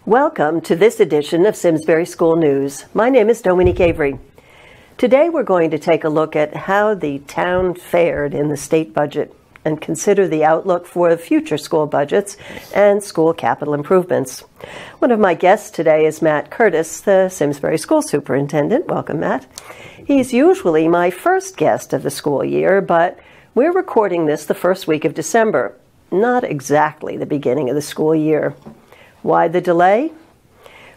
Welcome to this edition of Simsbury School News. My name is Dominique Avery. Today we're going to take a look at how the town fared in the state budget and consider the outlook for future school budgets and school capital improvements. One of my guests today is Matt Curtis, the Simsbury School Superintendent. Welcome, Matt. He's usually my first guest of the school year, but we're recording this the first week of December, not exactly the beginning of the school year. Why the delay?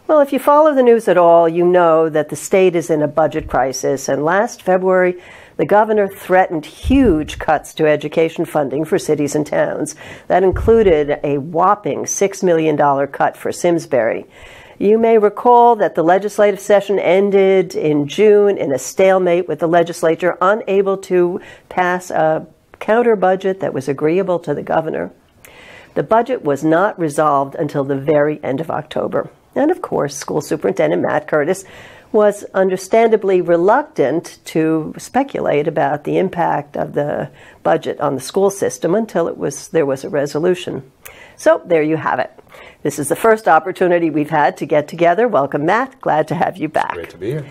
Well, if you follow the news at all, you know that the state is in a budget crisis, and last February, the governor threatened huge cuts to education funding for cities and towns. That included a whopping $6 million cut for Simsbury. You may recall that the legislative session ended in June in a stalemate with the legislature unable to pass a counter budget that was agreeable to the governor. The budget was not resolved until the very end of October. And of course, School Superintendent Matt Curtis was understandably reluctant to speculate about the impact of the budget on the school system until there was a resolution. So there you have it. This is the first opportunity we've had to get together. Welcome, Matt. Glad to have you back. Great to be here.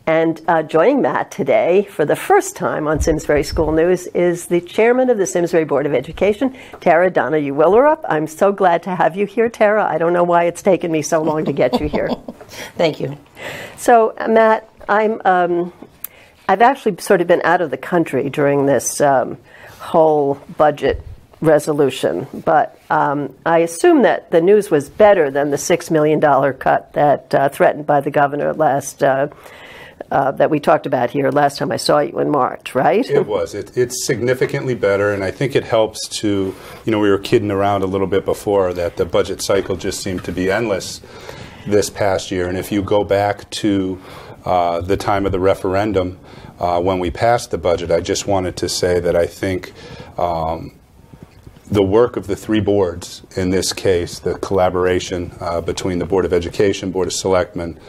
And joining Matt today for the first time on Simsbury School News is the chairman of the Simsbury Board of Education, Tara Donahue-Willerup. I'm so glad to have you here, Tara. I don't know why it's taken me so long to get you here. Thank you. So, Matt, I've actually sort of been out of the country during this whole budget resolution, but I assume that the news was better than the $6 million cut that threatened by the governor that we talked about here last time I saw you in March, right? It was. It's significantly better, and I think it helps to, we were kidding around a little bit before that the budget cycle just seemed to be endless this past year. And if you go back to the time of the referendum when we passed the budget, I just wanted to say that I think the work of the three boards, in this case, the collaboration between the Board of Education, Board of Selectmen,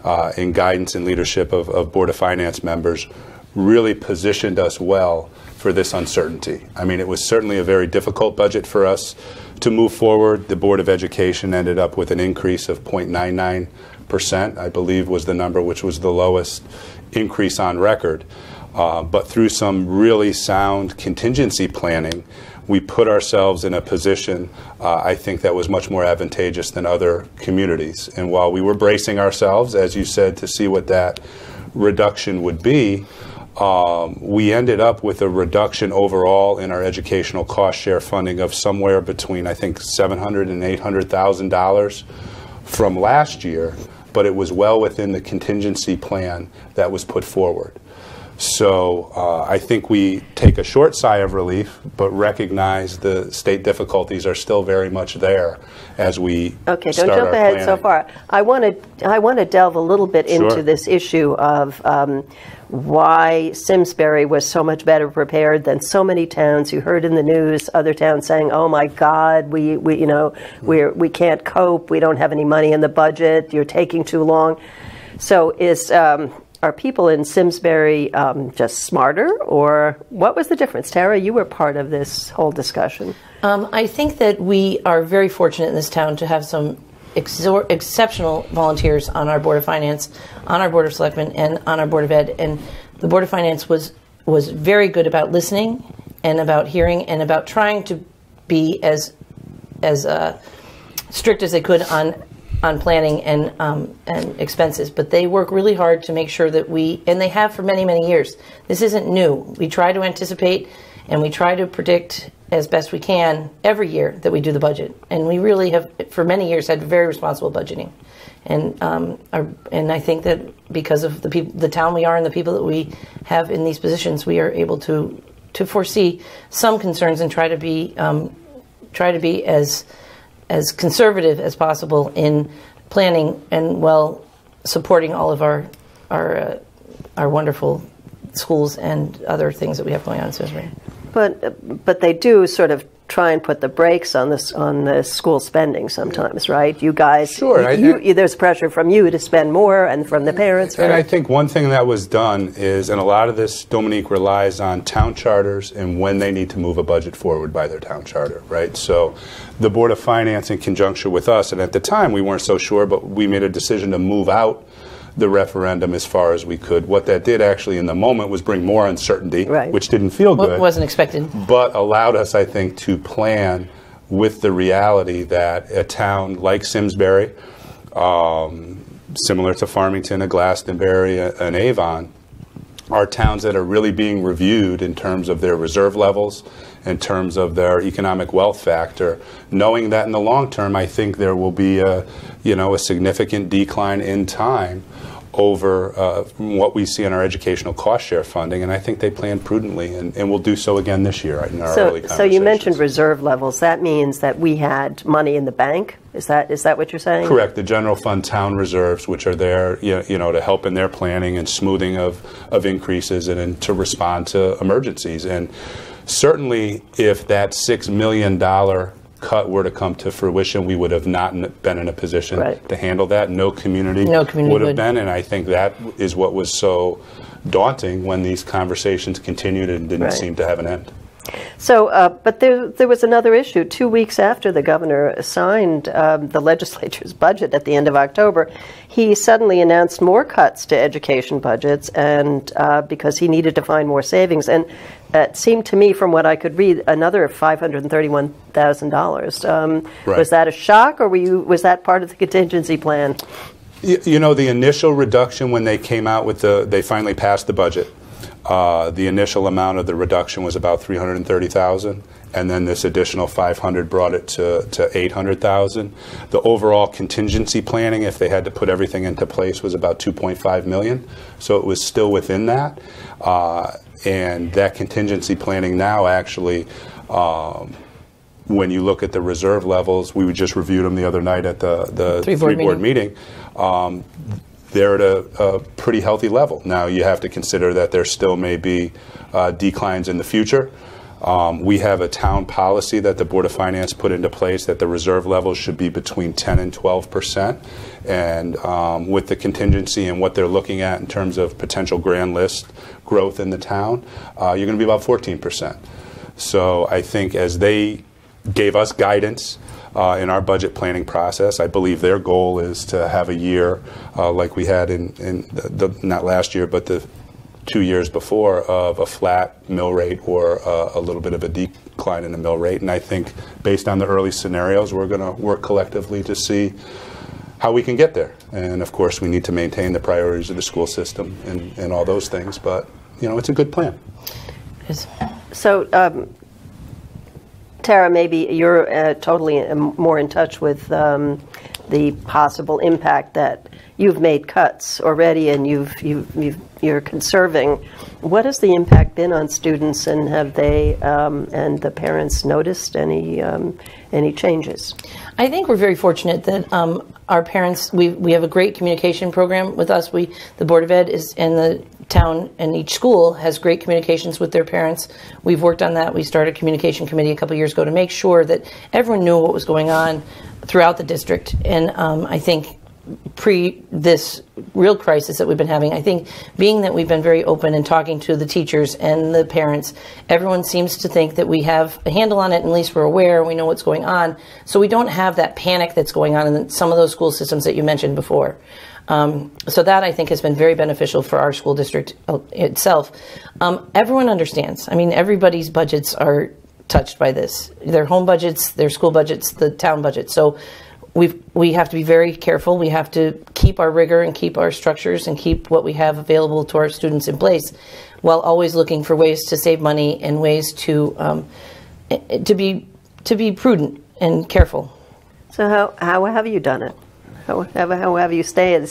and guidance and leadership of Board of Finance members really positioned us well for this uncertainty. I mean, it was certainly a very difficult budget for us to move forward. The Board of Education ended up with an increase of 0.99%, I believe was the number, which was the lowest increase on record. But through some really sound contingency planning, we put ourselves in a position, I think, that was much more advantageous than other communities. And while we were bracing ourselves, as you said, to see what that reduction would be, we ended up with a reduction overall in our educational cost share funding of somewhere between, I think, $700,000 and $800,000 from last year, but it was well within the contingency plan that was put forward. So I think we take a short sigh of relief, but recognize the state difficulties are still very much there as we Okay, don't jump ahead so far. I want to delve a little bit into this issue of why Simsbury was so much better prepared than so many towns. You heard in the news other towns saying, "Oh my God, we can't cope. We don't have any money in the budget. You're taking too long." So are people in Simsbury just smarter, or what was the difference? Tara, you were part of this whole discussion. I think that we are very fortunate in this town to have some exceptional volunteers on our Board of Finance, on our Board of Selectmen, and on our Board of Ed. And the Board of Finance was very good about listening and about hearing and about trying to be as strict as they could on planning and expenses, but they work really hard to make sure that and they have for many, many years. This isn't new. We try to anticipate and we try to predict as best we can every year that we do the budget. And we really have, for many years, had very responsible budgeting. And I think that because of the town we are and the people that we have in these positions, we are able to foresee some concerns and try to be as conservative as possible in planning and supporting all of our wonderful schools and other things that we have going on in Simsbury. But they do sort of try and put the brakes on the school spending sometimes, right? You guys, sure. There's pressure from you to spend more and from the parents, right? And I think one thing that was done is, and a lot of this, Dominique, relies on town charters and when they need to move a budget forward by their town charter, right? So the Board of Finance, in conjunction with us, and at the time we weren't so sure, but we made a decision to move out the referendum as far as we could. What that did actually in the moment was bring more uncertainty, right, which didn't feel good. Wasn't expected. But allowed us, I think, to plan with the reality that a town like Simsbury, similar to Farmington, a Glastonbury, an Avon, are towns that are really being reviewed in terms of their reserve levels, in terms of their economic wealth factor, knowing that in the long term, I think there will be a significant decline in time over what we see in our educational cost share funding, and I think they plan prudently, and will do so again this year in our early conversations. So you mentioned reserve levels. That means that we had money in the bank? Is that what you're saying? Correct. The general fund town reserves, which are there, to help in their planning and smoothing of increases and to respond to emergencies. And certainly, if that $6 million cut were to come to fruition, we would have not been in a position to handle that. No community would have been, and I think that is what was so daunting when these conversations continued and didn't seem to have an end. So, but there was another issue. 2 weeks after the governor signed the legislature's budget at the end of October, he suddenly announced more cuts to education budgets, and because he needed to find more savings. And it seemed to me, from what I could read, another $531,000. Was that a shock, or was that part of the contingency plan? The initial reduction when they came out with they finally passed the budget. The initial amount of the reduction was about $330,000, and then this additional $500 brought it to $800,000. The overall contingency planning, if they had to put everything into place, was about $2.5 million. So it was still within that, and that contingency planning now actually. When you look at the reserve levels, we just reviewed them the other night at the three-board meeting. They're at a pretty healthy level. Now, you have to consider that there still may be declines in the future. We have a town policy that the Board of Finance put into place that the reserve levels should be between 10 and 12%. And with the contingency and what they're looking at in terms of potential grand list growth in the town, you're going to be about 14%. So I think as they gave us guidance in our budget planning process, I believe their goal is to have a year like we had in not last year, but the 2 years before, of a flat mill rate or a little bit of a decline in the mill rate. And I think based on the early scenarios, we're going to work collectively to see how we can get there. And of course, we need to maintain the priorities of the school system and all those things. But, it's a good plan. So, Tara, maybe you're totally more in touch with the possible impact that you've made cuts already, and you're conserving. What has the impact been on students, and have they and the parents noticed any changes? I think we're very fortunate that our parents. We have a great communication program with us. The Board of Ed is in the town, and each school has great communications with their parents. We've worked on that. We started a communication committee a couple years ago to make sure that everyone knew what was going on throughout the district. And I think pre this real crisis that we've been having, I think being that we've been very open and talking to the teachers and the parents, everyone seems to think that we have a handle on it, and at least we're aware, we know what's going on. So we don't have that panic that's going on in some of those school systems that you mentioned before. So that, I think, has been very beneficial for our school district itself. Everyone understands. I mean, everybody's budgets are touched by this. Their home budgets, their school budgets, the town budget. So we have to be very careful. We have to keep our rigor and keep our structures and keep what we have available to our students in place, while always looking for ways to save money and ways to be prudent and careful. So how have you done it? How have you stayed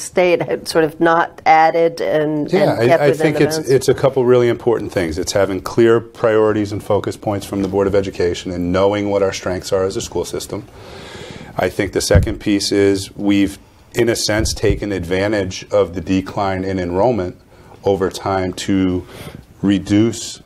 sort of not added and kept I think within the bounds? it's a couple really important things. It's having clear priorities and focus points from the Board of Education and knowing what our strengths are as a school system. I think the second piece is we've, in a sense, taken advantage of the decline in enrollment over time to reduce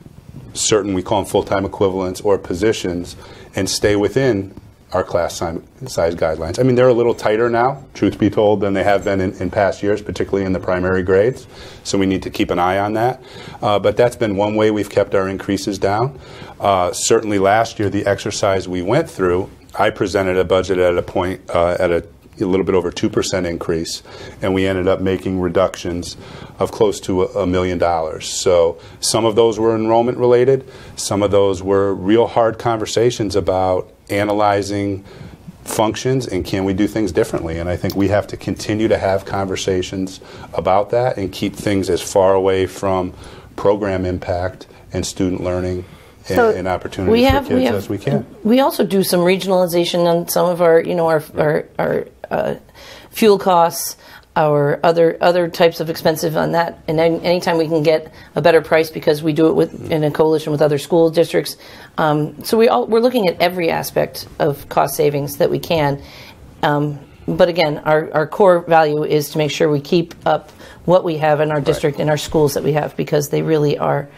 certain, we call them full-time equivalents or positions, and stay within our class size guidelines. I mean, they're a little tighter now, truth be told, than they have been in past years, particularly in the primary grades. So we need to keep an eye on that. But that's been one way we've kept our increases down. Certainly last year, the exercise we went through, I presented a budget at a point, at a little bit over 2% increase, and we ended up making reductions of close to $1 million. So some of those were enrollment related, some of those were real hard conversations about analyzing functions and can we do things differently. And I think we have to continue to have conversations about that and keep things as far away from program impact and student learning and opportunities for kids as we can. We also do some regionalization on some of our, our fuel costs, our other types of expensive on that. And then anytime we can get a better price because we do it in a coalition with other school districts. So we're looking at every aspect of cost savings that we can. But again, our core value is to make sure we keep up what we have in our district and our schools that we have, because they really are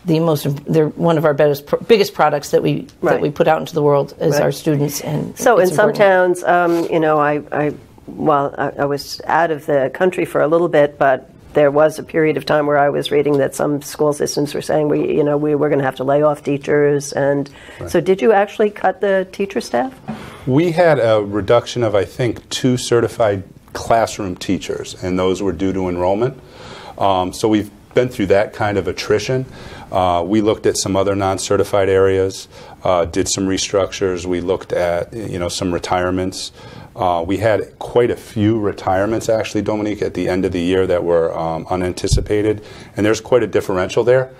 they're one of our biggest products that we put out into the world as our students. And so in some towns, I was out of the country for a little bit, but there was a period of time where I was reading that some school systems were saying we were going to have to lay off teachers, and so did you actually cut the teacher staff? We had a reduction of, I think, 2 certified classroom teachers, and those were due to enrollment. So we've been through that kind of attrition. We looked at some other non-certified areas, did some restructures. We looked at some retirements. We had quite a few retirements, actually, Dominique, at the end of the year that were unanticipated. And there's quite a differential there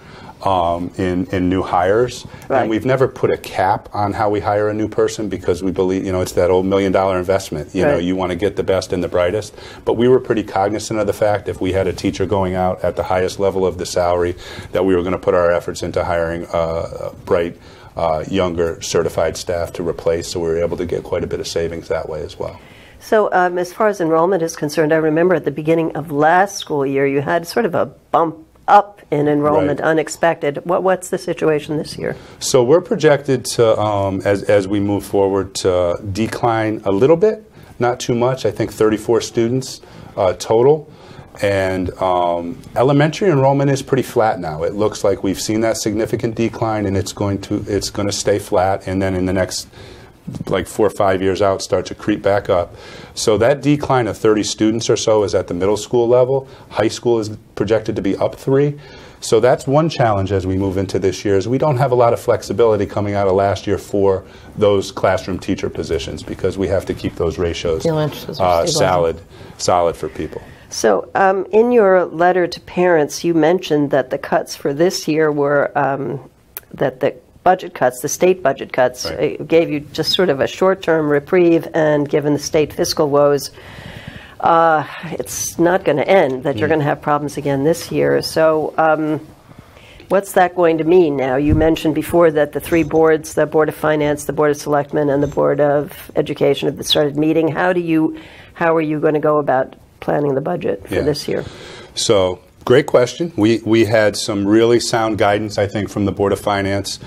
in new hires. Right. And we've never put a cap on how we hire a new person because we believe, it's that old $1 million investment. You want to get the best and the brightest. But we were pretty cognizant of the fact if we had a teacher going out at the highest level of the salary that we were going to put our efforts into hiring bright, younger certified staff to replace, so we were able to get quite a bit of savings that way as well. So as far as enrollment is concerned, I remember at the beginning of last school year you had sort of a bump up in enrollment, unexpected. What's the situation this year? So we're projected to, as we move forward, to decline a little bit, not too much. I think 34 students total. And elementary enrollment is pretty flat now. It looks like we've seen that significant decline, and it's going to stay flat, and then in the next 4 or 5 years out start to creep back up. So that decline of 30 students or so is at the middle school level. High school is projected to be up 3. So that's one challenge as we move into this year, is we don't have a lot of flexibility coming out of last year for those classroom teacher positions because we have to keep those ratios solid for people. So in your letter to parents, you mentioned that the cuts for this year were that the budget cuts, the state budget cuts, gave you just sort of a short-term reprieve, and given the state fiscal woes, it's not going to end, that you're going to have problems again this year. So what's that going to mean now? You mentioned before that the 3 boards, the Board of Finance, the Board of Selectmen, and the Board of Education have started meeting. How are you going to go about planning the budget for this year? So, great question. We had some really sound guidance, I think, from the Board of Finance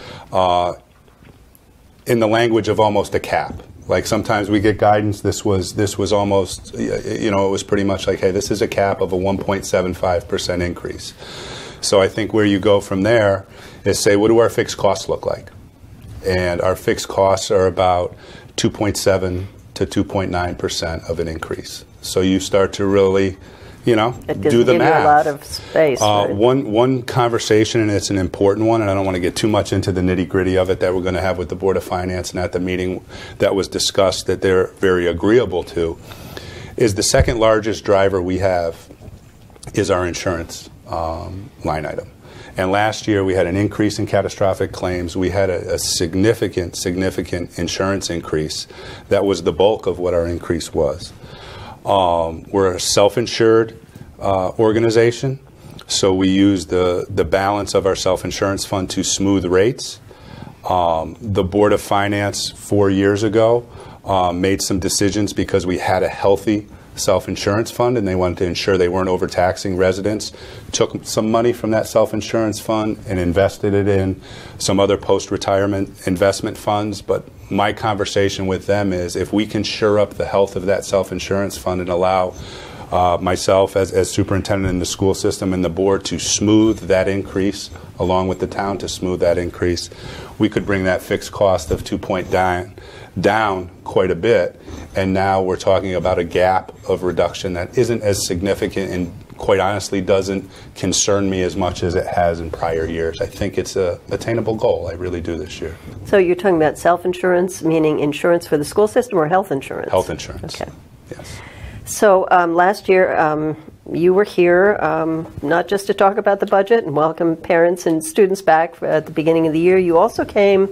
in the language of almost a cap. Like sometimes we get guidance. This was almost, it was pretty much like, hey, this is a cap of a 1.75% increase. So I think where you go from there is say, what do our fixed costs look like? And our fixed costs are about 2.7 to 2.9% of an increase. So you start to really, do the math. It gives you a lot of space. One conversation, and it's an important one, and I don't want to get too much into the nitty-gritty of it, that we're going to have with the Board of Finance and at the meeting that was discussed that they're very agreeable to, is the second largest driver we have is our insurance line item. And last year we had an increase in catastrophic claims. We had a significant insurance increase. That was the bulk of what our increase was. We're a self-insured organization, so we use the balance of our self-insurance fund to smooth rates. The Board of Finance 4 years ago made some decisions because we had a healthy self-insurance fund, and they wanted to ensure they weren't overtaxing residents. Took some money from that self-insurance fund and invested it in some other post-retirement investment funds. But my conversation with them is, if we can shore up the health of that self-insurance fund and allow myself as superintendent in the school system and the board to smooth that increase, along with the town to smooth that increase, we could bring that fixed cost of 2 point down quite a bit. And now we're talking about a gap of reduction that isn't as significant and quite honestly doesn't concern me as much as it has in prior years. I think it's a attainable goal. I really do this year. So you're talking about self-insurance, meaning insurance for the school system, or health insurance? Health insurance. Okay. Yes. So last year you were here not just to talk about the budget and welcome parents and students back at the beginning of the year. You also came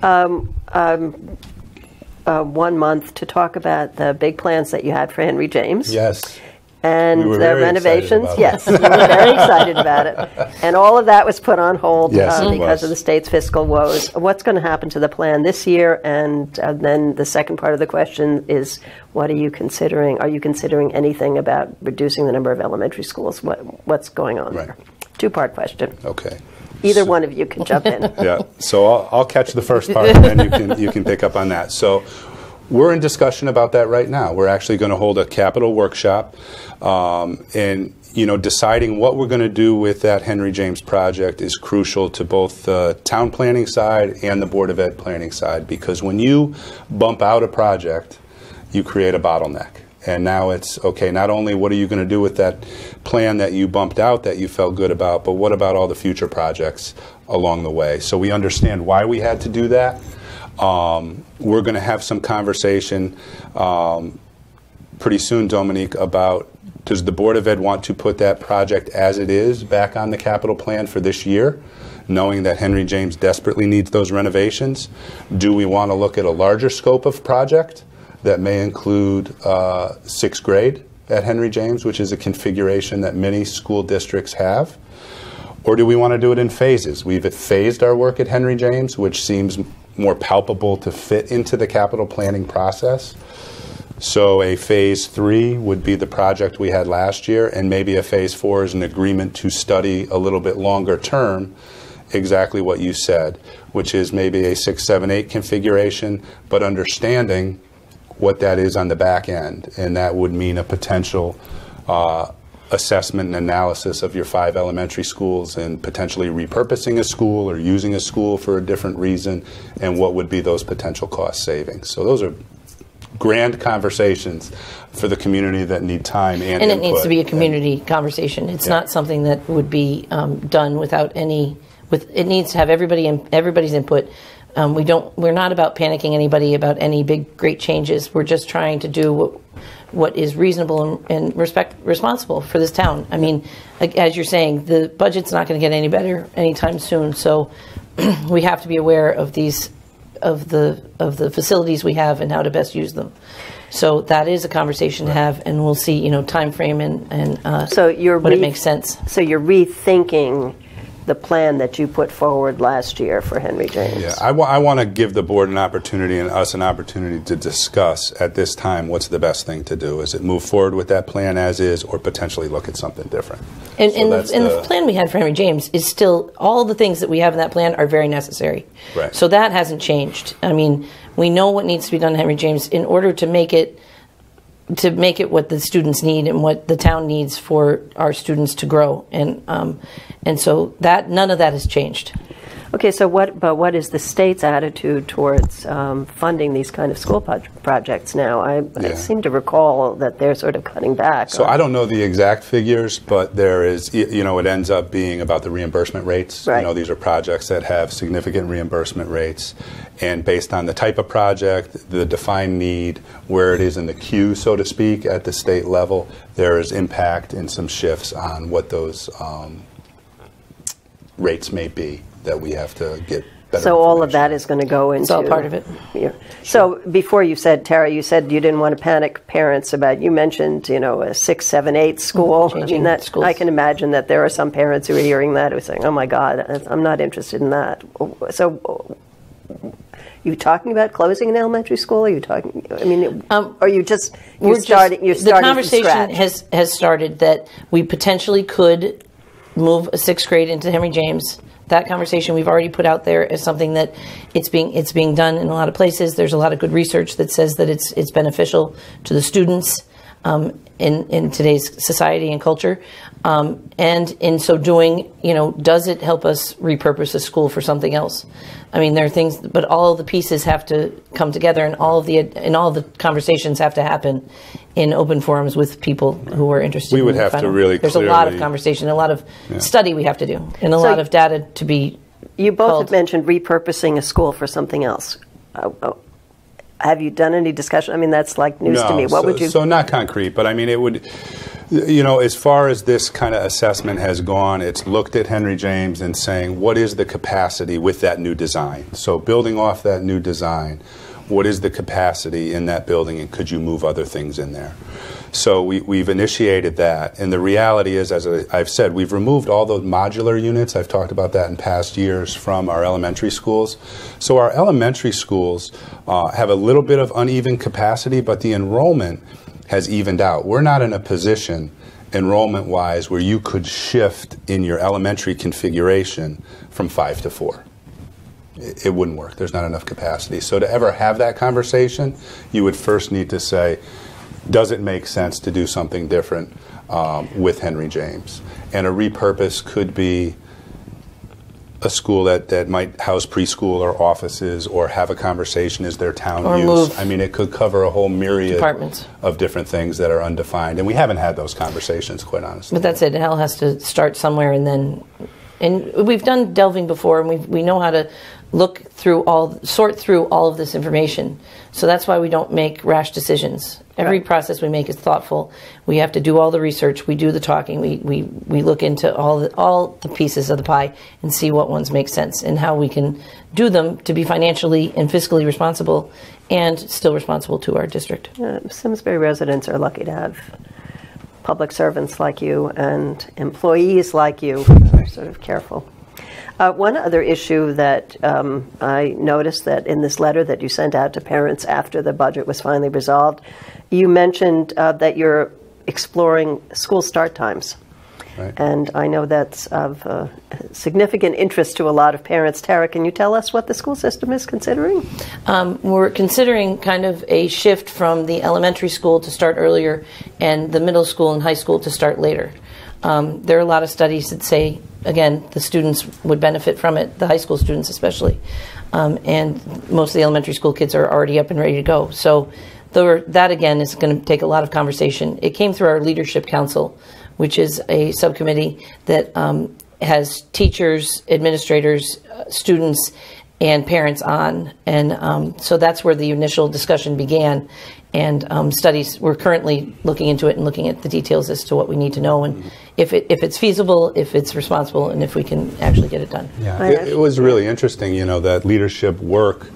1 month to talk about the big plans that you had for Henry James. Yes. And we were the renovations. Yes, we were very excited about it. And all of that was put on hold because of the state's fiscal woes. What's going to happen to the plan this year? And then the second part of the question is, what are you considering? Are you considering anything about reducing the number of elementary schools? What's going on there? Two-part question. Okay. Either one of you can jump in. Yeah. So I'll catch the first part, and then you can pick up on that. So we're in discussion about that right now. We're actually going to hold a capital workshop, and deciding what we're going to do with that Henry James project is crucial to both the town planning side and the Board of Ed planning side, because when you bump out a project, you create a bottleneck. And now it's, okay, not only what are you going to do with that plan that you bumped out that you felt good about, but what about all the future projects along the way? So we understand why we had to do that. We're going to have some conversation pretty soon, Dominique, about, does the Board of Ed want to put that project as it is back on the capital plan for this year, knowing that Henry James desperately needs those renovations? Do we want to look at a larger scope of project that may include sixth grade at Henry James, which is a configuration that many school districts have? Or do we want to do it in phases? We've phased our work at Henry James, which seems more palpable to fit into the capital planning process. So a phase 3 would be the project we had last year, and maybe a phase 4 is an agreement to study a little bit longer term exactly what you said, which is maybe a 6, 7, 8 configuration, but understanding what that is on the back end. And that would mean a potential assessment and analysis of your 5 elementary schools, and potentially repurposing a school or using a school for a different reason, and what would be those potential cost savings. So those are grand conversations for the community that need time and it input. needs to be a community conversation. It's not something that would be done without any. It needs to have everybody's input. We're not about panicking anybody about any big great changes. We're just trying to do what is reasonable and responsible for this town. I mean, as you're saying, the budget's not going to get any better anytime soon. So we have to be aware of the facilities we have and how to best use them. So that is a conversation to have, and we'll see, time frame and so it makes sense. So you're rethinking the plan that you put forward last year for Henry James. Yeah, I want to give the board an opportunity and us an opportunity to discuss at this time what's the best thing to do. Is it move forward with that plan as is, or potentially look at something different? And the plan we had for Henry James is still, all the things that we have in that plan are very necessary. Right. So that hasn't changed. I mean, we know what needs to be done in Henry James in order to make it what the students need and what the town needs for our students to grow, and so that none of that has changed. Okay, so what is the state's attitude towards funding these kind of school projects now? I seem to recall that they're sort of cutting back. So I don't know the exact figures, but there is, it ends up being about the reimbursement rates. Right. These are projects that have significant reimbursement rates, and based on the type of project, the defined need, where it is in the queue, so to speak, at the state level, there is impact and some shifts on what those rates may be that we have to get better. So all of that is going to go into... It's all part of it. Yeah. So before you said, Tara, you said you didn't want to panic parents about, you mentioned, a 6, 7, 8 school. Changing schools. I can imagine that there are some parents who are hearing that who are saying, oh my God, I'm not interested in that. So you talking about closing an elementary school? Are you talking? I mean, are you just You're starting? The conversation has started that we potentially could move a 6th grade into Henry James. That conversation we've already put out there as something that it's being done in a lot of places. There's a lot of good research that says that it's beneficial to the students in today's society and culture. And in so doing, does it help us repurpose a school for something else? I mean, there are things, but all of the pieces have to come together, and all of the conversations have to happen in open forums with people who are interested. We would have to really. There's a lot of conversation, a lot of study we have to do, and a lot of data to be. You both have mentioned repurposing a school for something else. Have you done any discussion? I mean, that's like news to me. What would you? So not concrete, but I mean, it would. As far as this kind of assessment has gone, it's looked at Henry James and saying, what is the capacity with that new design? So building off that new design, what is the capacity in that building, and could you move other things in there? So we've initiated that, and the reality is, as I've said, we've removed all those modular units. I've talked about that in past years from our elementary schools. So our elementary schools have a little bit of uneven capacity, but the enrollment has evened out. We're not in a position, enrollment-wise, where you could shift in your elementary configuration from 5 to 4. It wouldn't work. There's not enough capacity. So to ever have that conversation, you would first need to say, does it make sense to do something different with Henry James? And a repurpose could be a school that might house preschool or offices, or have a conversation as their town or use. Move I mean, it could cover a whole myriad departments of different things that are undefined. And we haven't had those conversations, quite honestly. But that's it. It all has to start somewhere, and we've done delving before, and we know how to sort through all of this information. So that's why we don't make rash decisions. Every process we make is thoughtful. We have to do all the research. We do the talking. We look into all the pieces of the pie and see what ones make sense and how we can do them to be financially and fiscally responsible and still responsible to our district. Simsbury residents are lucky to have public servants like you and employees like you who are sort of careful. One other issue that I noticed that in this letter that you sent out to parents after the budget was finally resolved, you mentioned that you're exploring school start times. Right. And I know that's of significant interest to a lot of parents. Tara, can you tell us what the school system is considering? We're considering kind of a shift from the elementary school to start earlier and the middle school and high school to start later. There are a lot of studies that say, again, the students would benefit from it, the high school students especially. And most of the elementary school kids are already up and ready to go. So that, again, is going to take a lot of conversation. It came through our Leadership Council, which is a subcommittee that has teachers, administrators, students, and parents on. And so that's where the initial discussion began. And studies, we're currently looking into it and looking at the details as to what we need to know and if it's feasible, if it's responsible, and if we can actually get it done. Yeah, it was really interesting, that leadership work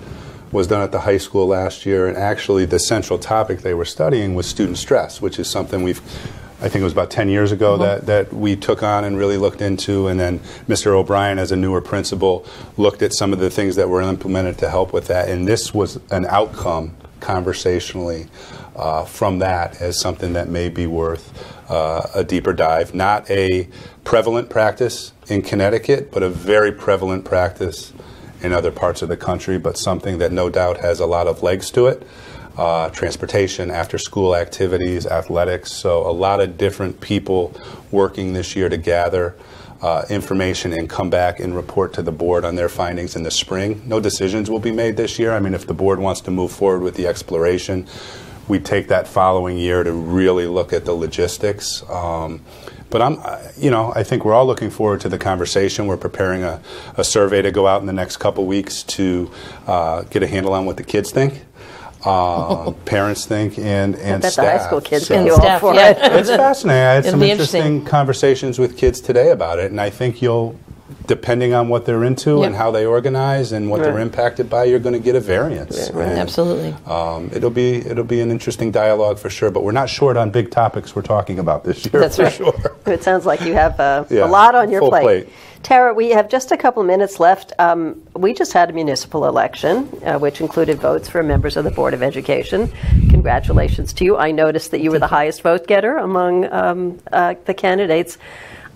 was done at the high school last year, and actually the central topic they were studying was student stress, which is something I think it was about 10 years ago that we took on and really looked into, and then Mr. O'Brien, as a newer principal, looked at some of the things that were implemented to help with that, and this was an outcome conversationally from that as something that may be worth a deeper dive. Not a prevalent practice in Connecticut, but a very prevalent practice in other parts of the country, but something that no doubt has a lot of legs to it. Transportation, after-school activities, athletics, so a lot of different people working this year to gather information and come back and report to the board on their findings in the spring. No decisions will be made this year. I mean, if the board wants to move forward with the exploration, we take that following year to really look at the logistics. But I think we're all looking forward to the conversation. We're preparing a survey to go out in the next couple weeks to get a handle on what the kids think. Parents think and I bet staff. the high school kids So- think you Staff, all for yeah. it. It's fascinating. I had It'll some be interesting conversations with kids today about it, and I think you'll depending on what they're into Yep. and how they organize and what they're impacted by, you're going to get a variance. Right. And, Absolutely. It'll be an interesting dialogue for sure, but we're not short on big topics we're talking about this year. That's for right. sure. It sounds like you have a Yeah, lot on your full plate. plate. Tara, we have just a couple minutes left. We just had a municipal election, which included votes for members of the Board of Education. Congratulations to you. I noticed that you were the highest vote getter among the candidates.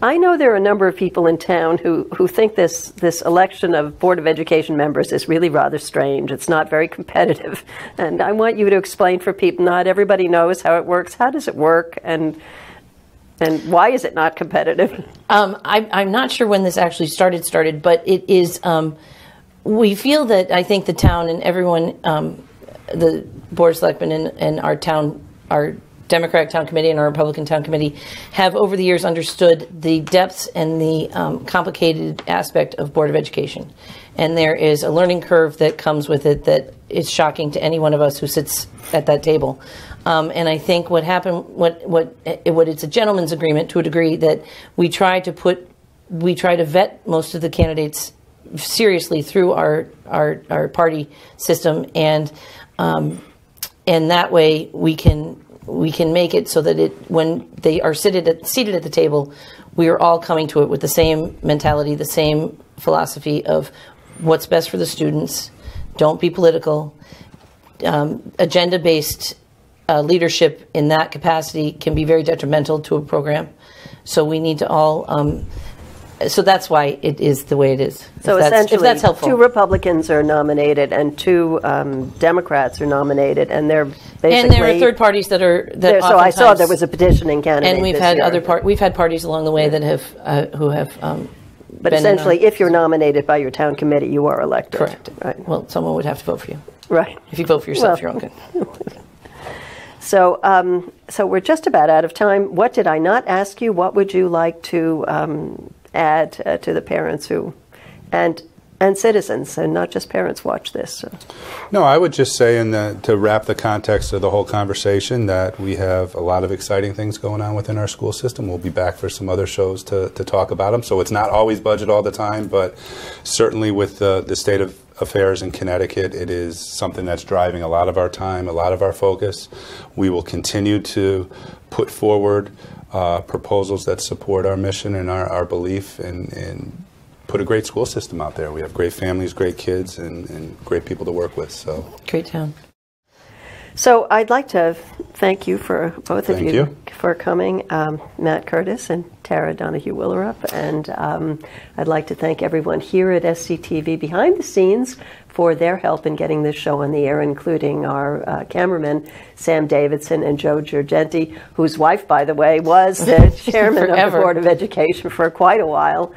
I know there are a number of people in town who think this election of Board of Education members is really rather strange. It's not very competitive. And I want you to explain for people, not everybody knows how it works. How does it work? And why is it not competitive? I'm not sure when this actually started, but it is, we feel that I think the town and everyone, the Board of Selectmen and our town, our Democratic Town Committee and our Republican Town Committee have over the years understood the depths and the complicated aspect of Board of Education. And there is a learning curve that comes with it that is shocking to any one of us who sits at that table. And I think what happened, what it's a gentleman's agreement to a degree that we try to vet most of the candidates seriously through our party system, and that way we can make it so that when they are seated at the table, we are all coming to it with the same mentality, the same philosophy of what's best for the students. Don't be political. Agenda-based leadership in that capacity can be very detrimental to a program. So we need to all. So that's why it is the way it is. So if that's helpful. 2 Republicans are nominated and 2 Democrats are nominated, and they're basically. And there are third parties that are that. So I saw there was a petitioning candidate. And we've this had year. we've had parties along the way that have who have. But essentially, if you're nominated by your town committee, you are elected. Correct. Right. Well, someone would have to vote for you. Right. If you vote for yourself, Well, you're okay. So we're just about out of time. What did I not ask you? What would you like to add to the parents and citizens, and not just parents, watch this? So. No, I would just say, to wrap the context of the whole conversation, that we have a lot of exciting things going on within our school system. We'll be back for some other shows to talk about them. So it's not always budget all the time, but certainly with the state of affairs in Connecticut, it is something that's driving a lot of our time, a lot of our focus. We will continue to put forward proposals that support our mission and our belief and put a great school system out there. We have great families, great kids, and great people to work with. So Great town. So I'd like to thank you for both of Thank you you. for coming, Matt Curtis and Tara Donahue-Willerup, and I'd like to thank everyone here at SCTV behind the scenes for their help in getting this show on the air, including our cameraman, Sam Davidson, and Joe Giorgenti, whose wife, by the way, was the chairman of the Board of Education for quite a while.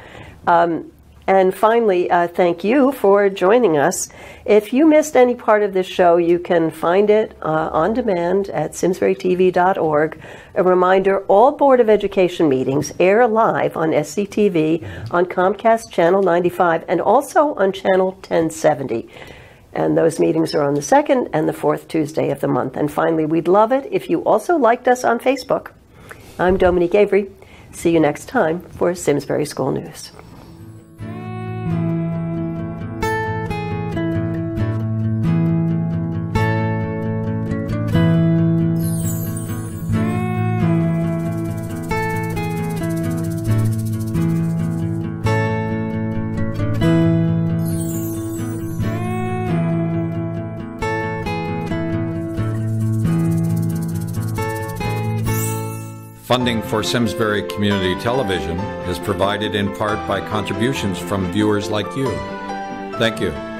And finally, thank you for joining us. If you missed any part of this show, you can find it on demand at simsburytv.org. A reminder, all Board of Education meetings air live on SCTV, on Comcast Channel 95, and also on Channel 1070. And those meetings are on the second and the fourth Tuesday of the month. And finally, we'd love it if you also liked us on Facebook. I'm Dominique Avery. See you next time for Simsbury School News. Funding for Simsbury Community Television is provided in part by contributions from viewers like you. Thank you.